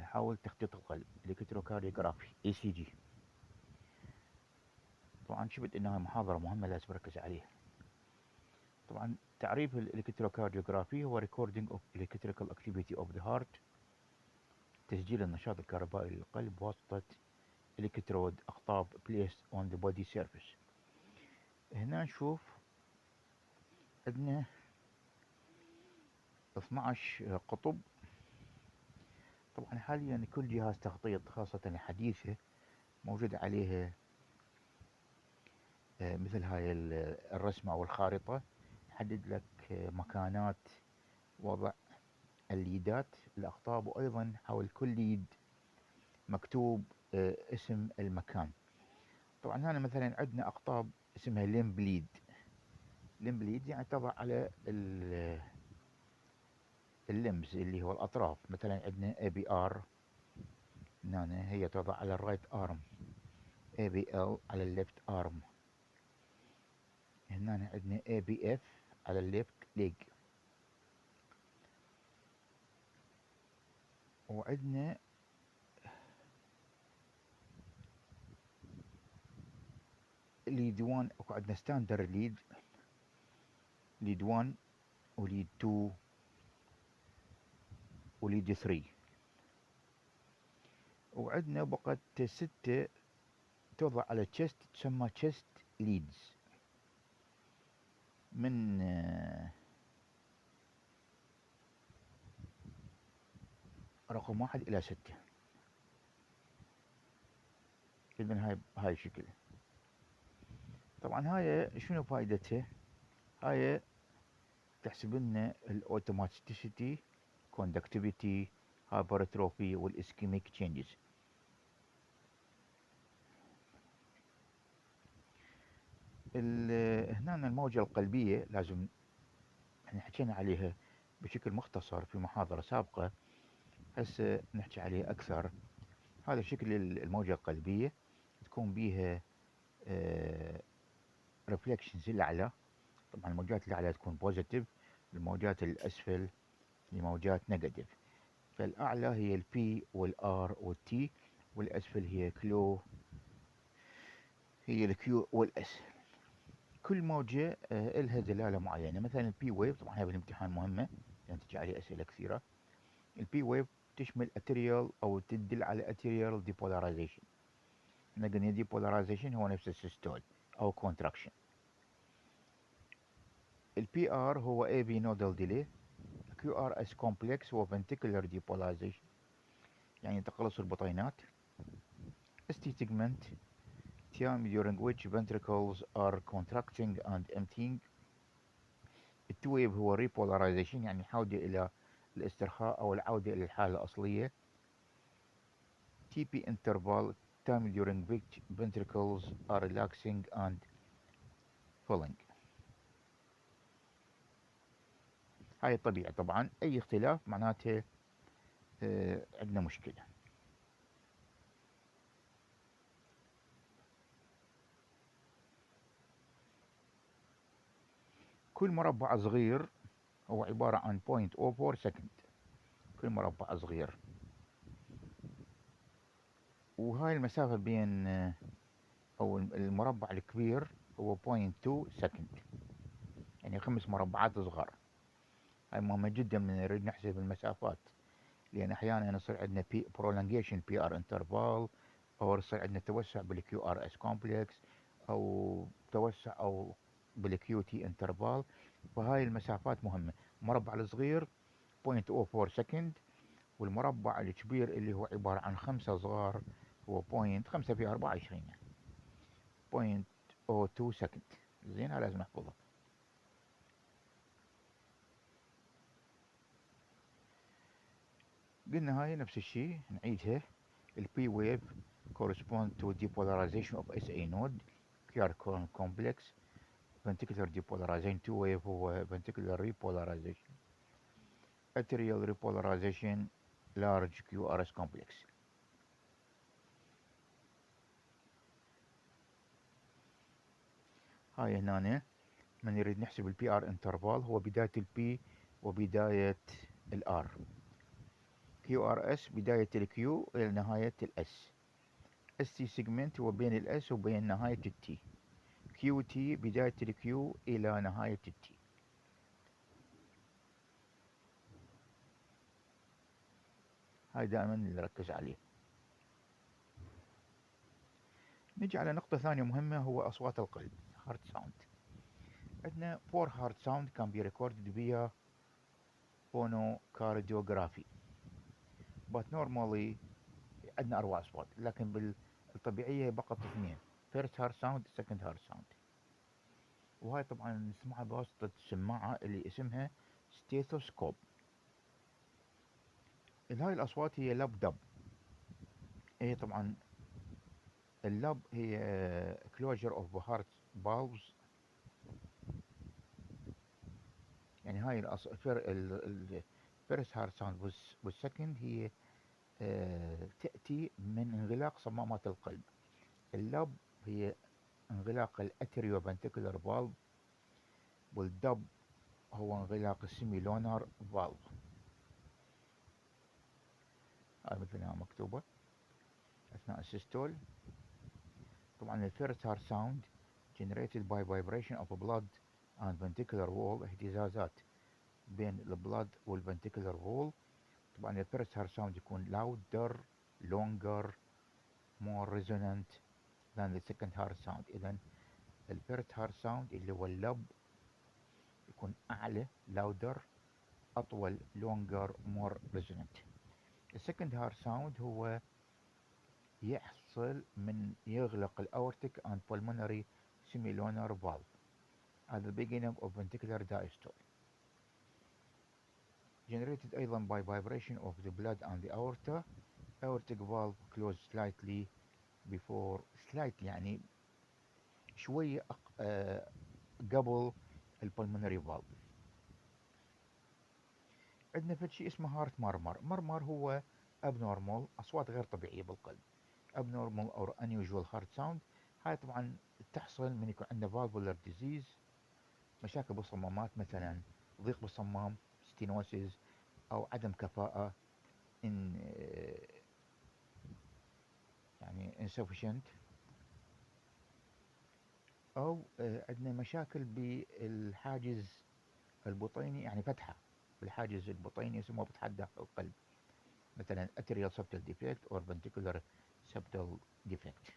حول تخطيط القلب الكتروكارديوغرافي ECG. طبعا شفت انها محاضرة مهمة لازم اركز عليها. طبعا تعريف الالكتروكارديوغرافي هو recording of electrical activity of the heart، تسجيل النشاط الكهربائي للقلب بواسطة الكترود أقطاب placed on the body surface. هنا نشوف عندنا 12 قطب. طبعا حاليا كل جهاز تخطيط خاصة الحديثة موجود عليه مثل هاي الرسمة أو الخارطة، يحدد لك مكانات وضع الليدات الأقطاب، وأيضا حول كل ليد مكتوب اسم المكان. طبعا هنا مثلا عندنا أقطاب اسمها ليمب ليد. ليمب ليد يعني تضع على اللمز اللي هو الأطراف. مثلا عندنا ABR، هنا هي تضع على الرايت أرم، ABL على الليفت أرم. هنا عندنا ABF على الليفت ليج. وعندنا ليد 1، عندنا ستاندر ليد، ليد 1 وليد 2 وليد 3. وعندنا بقت 6 توضع على تشست، تسمى تشست ليدز، من رقم 1 إلى 6. إذن هاي الشكل. طبعا هاي شنو فائدتها؟ هاي تحسب لنا الاوتوماتيسيتي، كوندكتيفيتي، هايبرتروفي والاسكيميك تشينجز. هنا الموجة القلبية لازم احنا حكينا عليها بشكل مختصر في محاضرة سابقة، هسه نحكي عليها أكثر. هذا شكل الموجة القلبية، تكون بيها ريفلكشنز الأعلى. طبعا الموجات الأعلى تكون بوزيتيف، الموجات الأسفل هي موجات نيجاتيف. فالأعلى هي البي والآر والتي، والأسفل هي الكيو والإس. كل موجة إلها دلالة معينة. مثلا البي ويف، طبعا هاي بالامتحان مهمة لأن تجي عليه أسئلة كثيرة. البي ويف تشمل اتريال أو تدل على اتريال ديبولاريزيشن. احنا قلنا ديبولاريزيشن هو نفس السيستول أو كونتراكشن. البي ار هو اي بي نودال ديلي. كيو ار اس كومبلكس هو فنتيكولار ديبولاريزيشن، يعني تقلص البطينات. اس تي سيجمنت time during which ventricles are contracting and emptying. التو ويف هو ريبولاريزيشن، يعني عودة إلى الاسترخاء أو العودة إلى الحالة الأصلية. تي بي interval time during which ventricles are relaxing and filling. هاي الطبيعة. طبعا أي اختلاف معناته عندنا مشكلة. كل مربع صغير هو عبارة عن 0.04 سكند، كل مربع صغير. وهاي المسافة بين أو المربع الكبير هو 0.2 سكند، يعني 5 مربعات صغار. هاي مهمة جدا من نريد نحسب المسافات، لأن أحيانا يصير عندنا prolongation PR interval، أو يصير عندنا توسع بالكيو ار اس كومبلكس، أو توسع أو بالكيو تي انترفال. فهاي المسافات مهمة. المربع الصغير 0.04 سكند، والمربع الكبير اللي هو عبارة عن 5 صغار هو 5 في 24 يعني 0.02 سكند. زين، هذا لازم نحفظه. قلنا هاي نفس الشيء نعيدها. البي ويف correspond to depolarization of SA node QR complex. ventricular depolarization 2 wave هو ventricular repolarization. atrial repolarization large QRS complex. هاي هنا من يريد نحسب البي ار انترفال، هو بداية البي وبداية الار. QRS بداية الكيو إلى نهاية الإس. ST segment هو بين الإس وبين نهاية التي. QT بداية الكيو إلى نهاية التي. هاي دائما اللي نركز عليه. نجي على نقطة ثانية مهمة، هو أصوات القلب heart sound. عندنا 4 heart sound can be recorded via phonocardiography but normally عندنا 4 أصوات، لكن بالطبيعية فقط اثنين: first heart sound second heart sound. وهاي طبعا نسمعها بواسطة السماعة اللي اسمها stethoscope. هاي الأصوات هي لب دب. هي طبعا اللب هي closure of heart valves. يعني هاي الفيرست هارت ساوند والسكند هي تأتي من انغلاق صمامات القلب. اللب هي انغلاق الاتريو فنتيكولار فالف، والدب هو انغلاق السيمي لونار فالف. هاي مثلها مكتوبة أثناء السيستول. طبعا الفيرست هارت ساوند generated by vibration of blood and ventricular wall، اهتزازات بين البلاد والفنتيكولار وول. طبعا الفيرست هارت ساوند يكون louder longer more resonant than the second heart sound. إذا الفيرست هارت ساوند اللي هو اللب يكون أعلى louder أطول longer more resonant. السكند هارت ساوند هو يحصل من يغلق الأورتيك and pulmonary semilunar valve at the beginning of ventricular diastole. Generated أيضا by vibration of the blood and the aorta. Aortic valve closed slightly before slight يعني شوية قبل البلمونري فالف. عندنا فد شيء اسمه هارت مرمر. مرمر هو abnormal، أصوات غير طبيعية بالقلب. abnormal or unusual heart sound. هاي طبعا تحصل من يكون عندنا valvular disease، مشاكل بالصمامات، مثلا ضيق بالصمام stenosis، أو عدم كفاءة in يعني insufficient، أو عندنا مشاكل بالحاجز البطيني، يعني فتحة بالحاجز البطيني يسموها فتحة داخل القلب، مثلا atrial septal defect or ventricular septal defect.